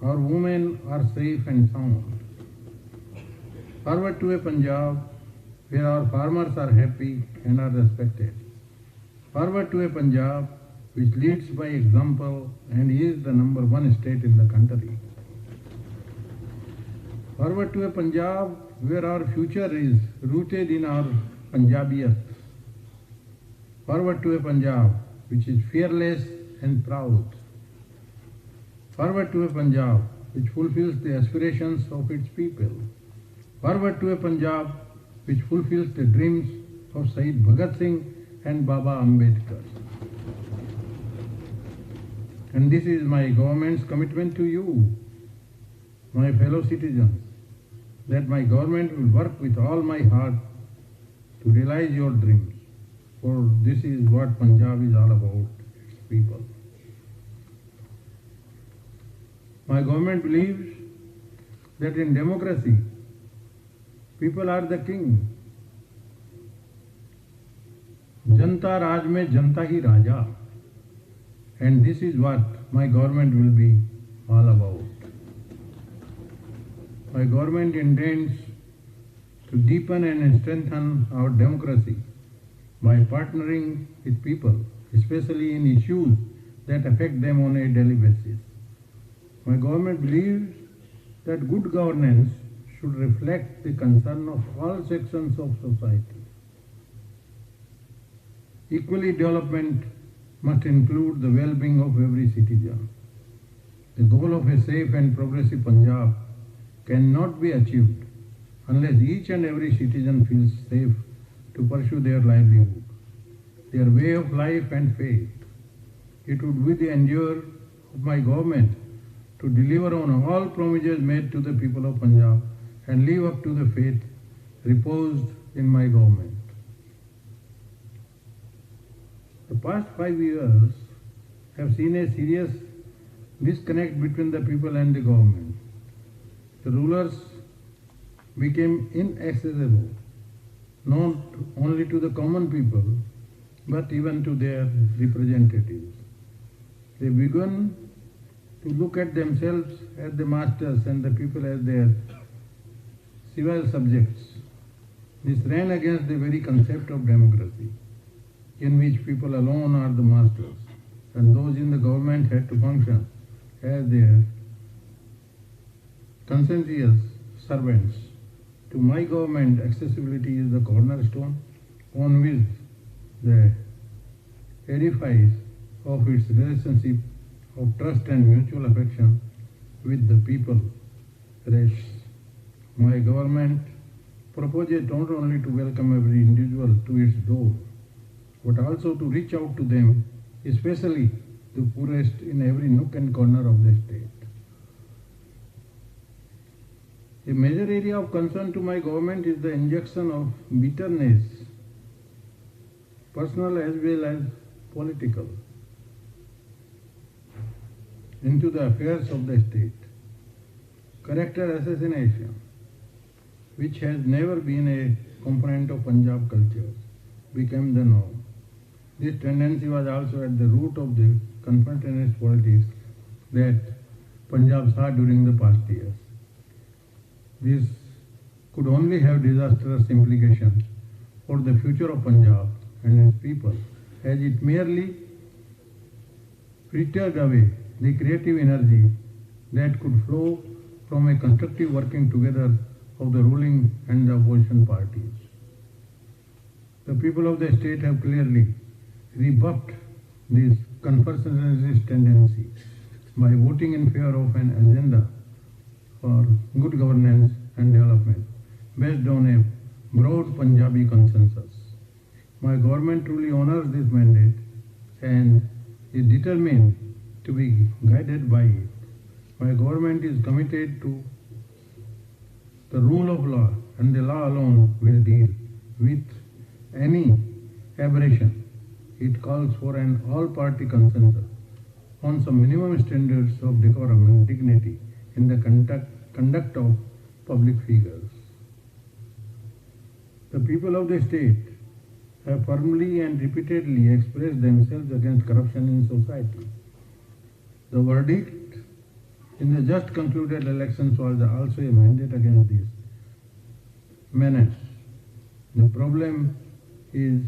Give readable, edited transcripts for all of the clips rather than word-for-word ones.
our women are safe and sound. Forward to a Punjab where our farmers are happy and are respected. Forward to a Punjab which leads by example and is the number one state in the country. Forward to a Punjab where our future is rooted in our Punjabiyat. Forward to a Punjab which is fearless and proud. Forward to a Punjab which fulfills the aspirations of its people. Forward to a Punjab which fulfills the dreams of Sayyid Bhagat Singh and Baba Ambedkar. And this is my government's commitment to you, my fellow citizens, that my government will work with all my heart to realize your dreams. For this is what Punjab is all about, its people. My government believes that in democracy, people are the king. Janta Raj mein Janta hi Raja. And this is what my government will be all about. My government intends to deepen and strengthen our democracy by partnering with people, especially in issues that affect them on a daily basis. My government believes that good governance should reflect the concern of all sections of society. Equally, development must include the well-being of every citizen. The goal of a safe and progressive Punjab cannot be achieved unless each and every citizen feels safe to pursue their livelihood, their way of life and faith. It would be the endeavour of my government to deliver on all promises made to the people of Punjab and live up to the faith reposed in my government. The past 5 years have seen a serious disconnect between the people and the government. The rulers became inaccessible, not only to the common people, but even to their representatives. They began to look at themselves as the masters and the people as their civil subjects. This ran against the very concept of democracy, in which people alone are the masters, and those in the government had to function as their conscientious servants. To my government, accessibility is the cornerstone on which the edifice of its relationship of trust and mutual affection with the people rests. My government proposes not only to welcome every individual to its door, but also to reach out to them, especially the poorest in every nook and corner of the state. A major area of concern to my government is the injection of bitterness, personal as well as political, into the affairs of the state. Character assassination, which has never been a component of Punjab culture, became the norm. This tendency was also at the root of the confrontationist politics that Punjab saw during the past years. This could only have disastrous implications for the future of Punjab and its people, as it merely frittered away the creative energy that could flow from a constructive working together of the ruling and the opposition parties. The people of the state have clearly rebuffed this confrontationist tendency by voting in favor of an agenda for good governance and development based on a broad Punjabi consensus. My government truly honors this mandate and is determined to be guided by it. My government is committed to the rule of law, and the law alone will deal with any aberration. It calls for an all-party consensus on some minimum standards of decorum and dignity in the conduct of public figures. The people of the state have firmly and repeatedly expressed themselves against corruption in society. The verdict In the just concluded elections was also a mandate against this menace. The problem is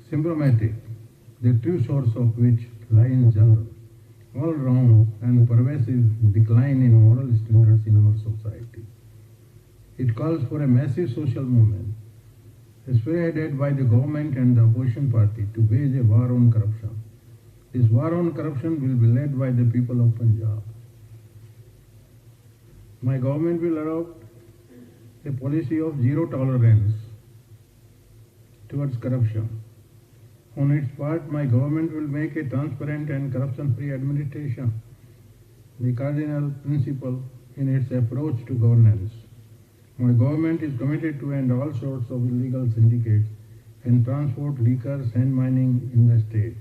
symptomatic, the true source of which lie in general, all-round and pervasive decline in moral standards in our society. It calls for a massive social movement, spearheaded by the government and the opposition party, to wage a war on corruption. This war on corruption will be led by the people of Punjab. My government will adopt a policy of zero tolerance towards corruption. On its part, my government will make a transparent and corruption-free administration the cardinal principle in its approach to governance. My government is committed to end all sorts of illegal syndicates and transport, liquor, sand mining in the state.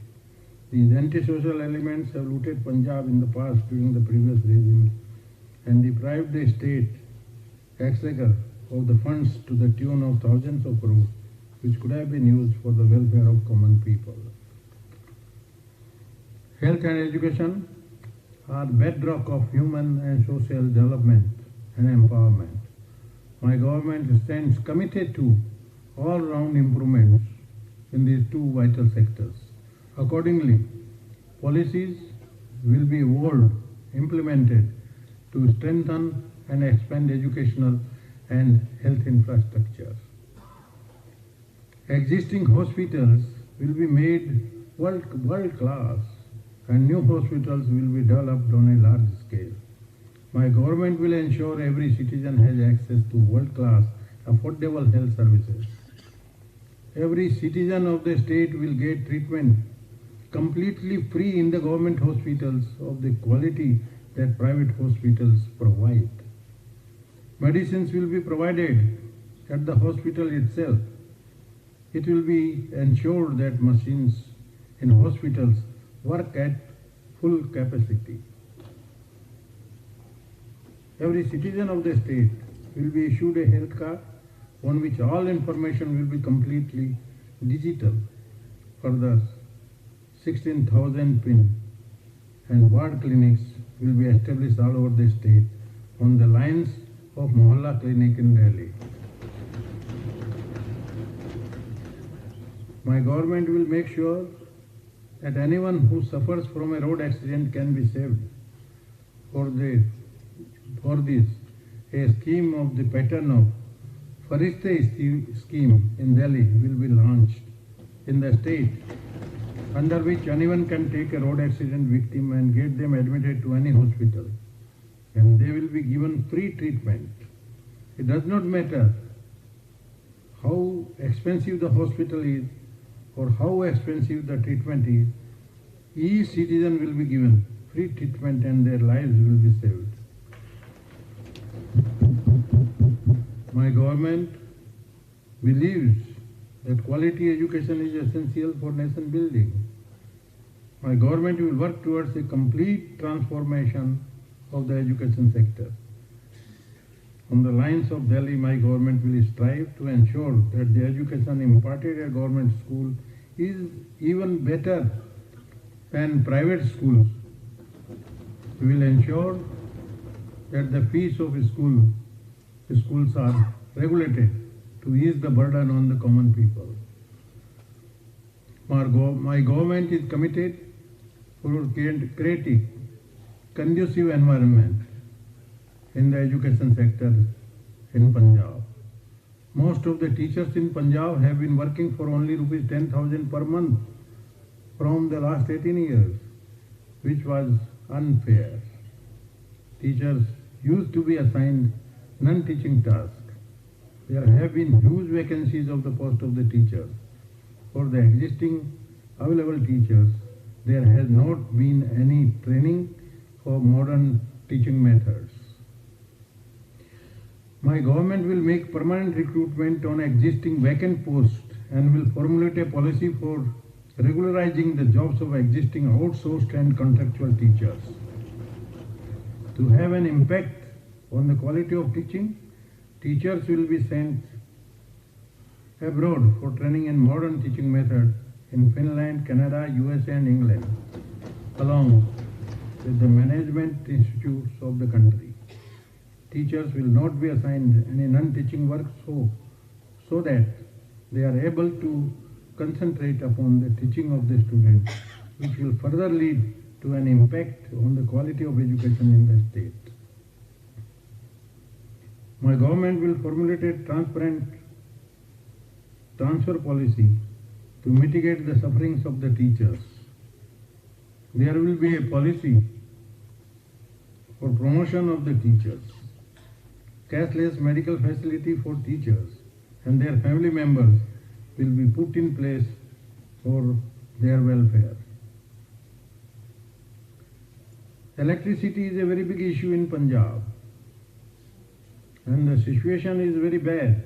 These antisocial elements have looted Punjab in the past during the previous regime and deprived the state exchequer of the funds to the tune of thousands of crores, which could have been used for the welfare of common people. Health and education are bedrock of human and social development and empowerment. My government stands committed to all-round improvements in these two vital sectors. Accordingly, policies will be implemented to strengthen and expand educational and health infrastructure. Existing hospitals will be made world class and new hospitals will be developed on a large scale. My government will ensure every citizen has access to world-class, affordable health services. Every citizen of the state will get treatment completely free in the government hospitals of the quality that private hospitals provide. Medicines will be provided at the hospital itself. It will be ensured that machines in hospitals work at full capacity. Every citizen of the state will be issued a health card on which all information will be completely digital. Further, 16,000 PIN and ward clinics will be established all over the state on the lines of Mohalla Clinic in Delhi. My government will make sure that anyone who suffers from a road accident can be saved. For this, a scheme of the pattern of Farishte scheme in Delhi will be launched in the state, under which anyone can take a road accident victim and get them admitted to any hospital, and they will be given free treatment. It does not matter how expensive the hospital is or how expensive the treatment is, each citizen will be given free treatment and their lives will be saved. My government believes that quality education is essential for nation building. My government will work towards a complete transformation of the education sector. On the lines of Delhi, my government will strive to ensure that the education imparted at government school is even better than private schools. We will ensure that the fees of schools are regulated to ease the burden on the common people. My government is committed to creating conducive environment in the education sector in Punjab. Most of the teachers in Punjab have been working for only rupees 10,000 per month from the last 18 years, which was unfair. Teachers used to be assigned non-teaching tasks. There have been huge vacancies of the post of the teachers. For the existing available teachers, there has not been any training for modern teaching methods. My government will make permanent recruitment on existing vacant posts and will formulate a policy for regularizing the jobs of existing outsourced and contractual teachers. To have an impact on the quality of teaching, teachers will be sent abroad for training in modern teaching methods in Finland, Canada, USA and England, along with the management institutes of the country. Teachers will not be assigned any non-teaching work so that they are able to concentrate upon the teaching of the students, which will further lead to an impact on the quality of education in the state. My government will formulate a transparent transfer policy to mitigate the sufferings of the teachers. There will be a policy for promotion of the teachers, cashless medical facility for teachers and their family members will be put in place for their welfare. Electricity is a very big issue in Punjab and the situation is very bad.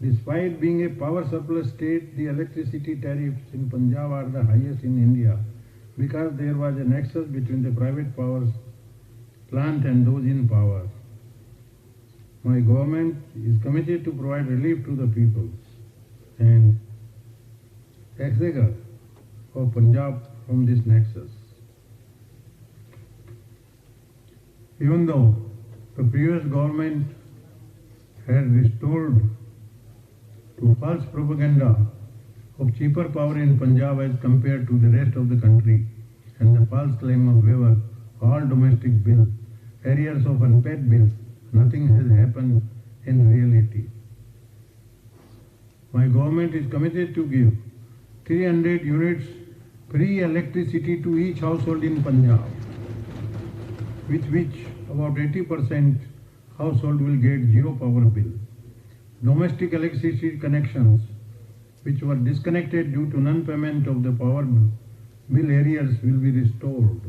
Despite being a power surplus state, the electricity tariffs in Punjab are the highest in India because there was a nexus between the private power plant and those in power. My government is committed to provide relief to the people and extricate of Punjab from this nexus. Even though the previous government had restored to false propaganda of cheaper power in Punjab as compared to the rest of the country and the false claim of waiver all domestic bills, arrears of unpaid bills, nothing has happened in reality. My government is committed to give 300 units free electricity to each household in Punjab, with which about 80% household will get zero power bill. Domestic electricity connections which were disconnected due to non-payment of the power bill arrears will be restored.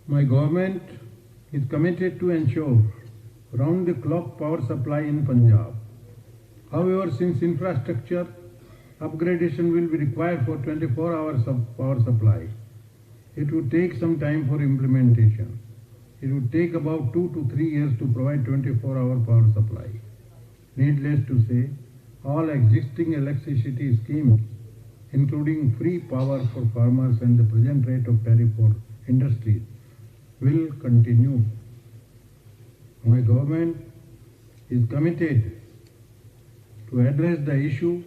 My government is committed to ensure round-the-clock power supply in Punjab. However, since infrastructure upgradation will be required for 24 hours of power supply, it would take some time for implementation. It would take about 2 to 3 years to provide 24-hour power supply. Needless to say, all existing electricity schemes, including free power for farmers and the present rate of tariff for industries, will continue. My government is committed to address the issue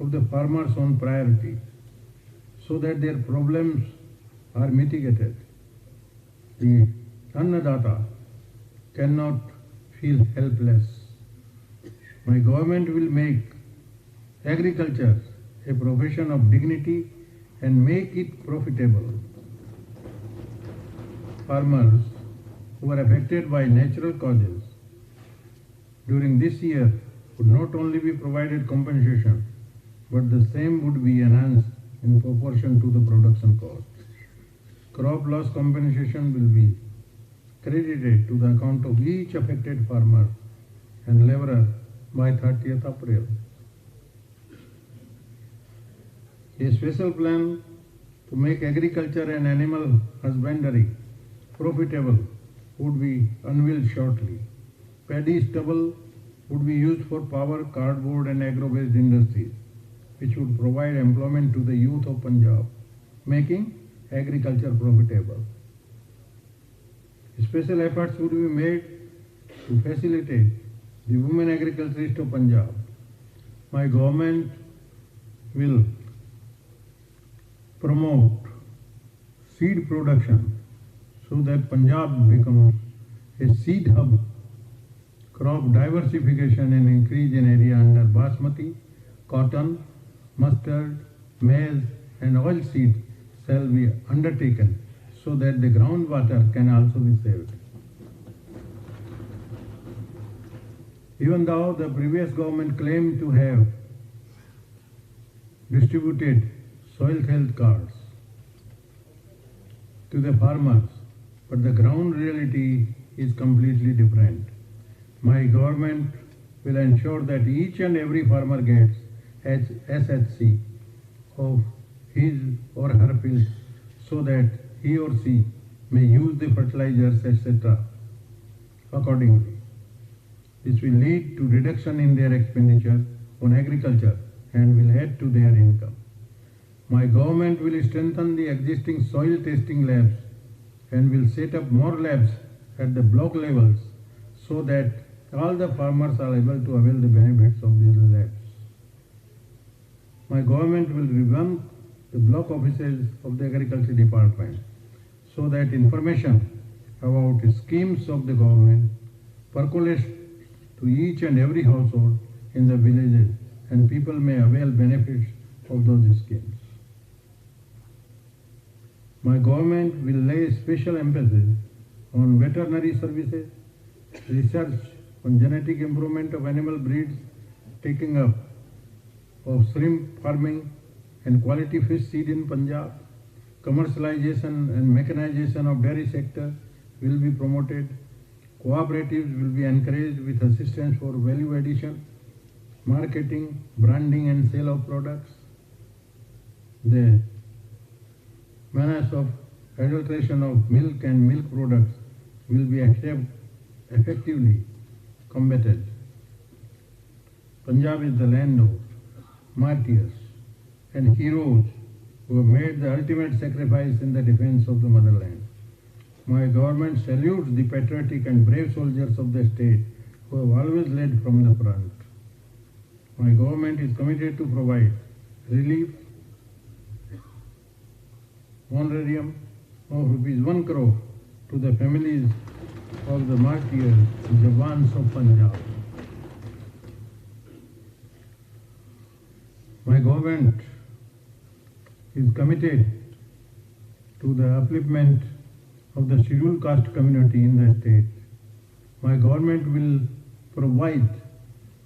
of the farmers on priority so that their problems are mitigated. The Annadata cannot feel helpless. My government will make agriculture a profession of dignity and make it profitable. Farmers who are affected by natural causes during this year would not only be provided compensation, but the same would be enhanced in proportion to the production cost. Crop loss compensation will be credited to the account of each affected farmer and laborer by 30th April. A special plan to make agriculture and animal husbandry profitable would be unveiled shortly. Paddy stubble would be used for power, cardboard and agro-based industries, which would provide employment to the youth of Punjab, making agriculture profitable. Special efforts would be made to facilitate the women agriculturists of Punjab. My government will promote seed production so that Punjab becomes a seed hub. Crop diversification and increase in area under basmati, cotton, mustard, maize and oilseed shall be undertaken so that the groundwater can also be saved. Even though the previous government claimed to have distributed soil health cards to the farmers, but the ground reality is completely different. My government will ensure that each and every farmer gets SHC of his or her field so that he or she may use the fertilizers, etc. accordingly. This will lead to reduction in their expenditure on agriculture and will add to their income. My government will strengthen the existing soil testing labs and will set up more labs at the block levels so that all the farmers are able to avail the benefits of these labs. My government will revamp the block offices of the agriculture department so that information about schemes of the government percolates to each and every household in the villages and people may avail benefits of those schemes. My government will lay special emphasis on veterinary services, research on genetic improvement of animal breeds, taking up of shrimp farming and quality fish seed in Punjab, commercialization and mechanization of dairy sector will be promoted, cooperatives will be encouraged with assistance for value addition, marketing, branding and sale of products. The menace of adulteration of milk and milk products will be effectively combated. Punjab is the land of martyrs and heroes who have made the ultimate sacrifice in the defense of the motherland. My government salutes the patriotic and brave soldiers of the state who have always led from the front. My government is committed to provide relief, honorarium of ₹1 crore to the families of the martyrs, Jawans of Punjab. My government is committed to the upliftment of the scheduled caste community in the state. My government will provide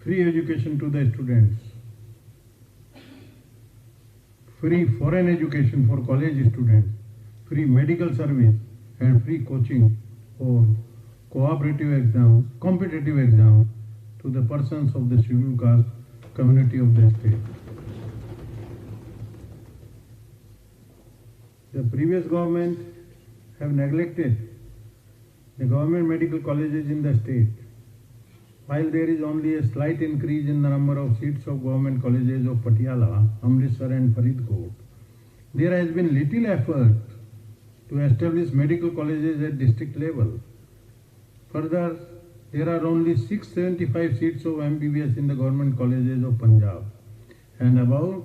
free education to the students, free foreign education for college students, free medical service and free coaching for cooperative exams, competitive exams to the persons of the scheduled caste community of the state. The previous government have neglected the government medical colleges in the state. While there is only a slight increase in the number of seats of government colleges of Patiala, Amritsar and Faridkot, there has been little effort to establish medical colleges at district level. Further, there are only 675 seats of MBBS in the government colleges of Punjab and about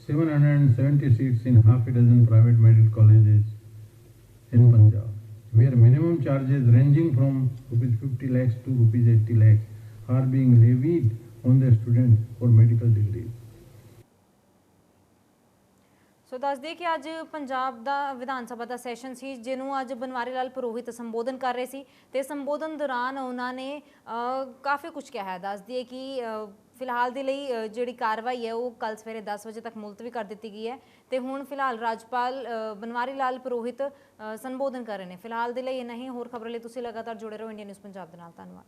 770 seats in half a dozen private medical colleges in Punjab, where minimum charges ranging from ₹50 lakhs to ₹80 lakhs are being levied on the students for medical degrees. ਸੋ ਦੱਸ ਦਈਏ ਕਿ ਅੱਜ ਪੰਜਾਬ ਦਾ ਵਿਧਾਨ ਸਭਾ ਦਾ session ਸੀ ਜਿਹਨੂੰ ਅੱਜ ਬਨਵਾਰੀ ਲਾਲ ਪੁਰੋਹਿਤ ਸੰਬੋਧਨ ਕਰ ਰਹੇ ਸੀ ਤੇ ਸੰਬੋਧਨ ਦੌਰਾਨ ਉਹਨਾਂ ਨੇ ਕਾਫੀ ਕੁਝ ਕਿਹਾ ਹੈ। ਦੱਸ ਦਈਏ ਕਿ ਫਿਲਹਾਲ ਦੇ ਲਈ ਜਿਹੜੀ ਕਾਰਵਾਈ ਹੈ ਉਹ ਕੱਲ ਸਵੇਰੇ 10 ਵਜੇ ਤੱਕ ਮੁਲਤਵੀ ਕਰ ਦਿੱਤੀ ਗਈ ਹੈ ਤੇ ਹੁਣ ਫਿਲਹਾਲ ਰਾਜਪਾਲ ਬਨਵਾਰੀ ਲਾਲ ਪੁਰੋਹਿਤ ਸੰਬੋਧਨ ਕਰ ਰਹੇ ਨੇ। ਫਿਲਹਾਲ ਦੇ ਲਈ ਇੰਨਾ ਹੀ। ਹੋਰ ਖਬਰਾਂ ਲਈ ਤੁਸੀਂ ਲਗਾਤਾਰ ਜੁੜੇ ਰਹੋ ਇੰਡੀਆ ਨਿਊਜ਼ ਪੰਜਾਬ ਦੇ ਨਾਲ। ਧੰਨਵਾਦ।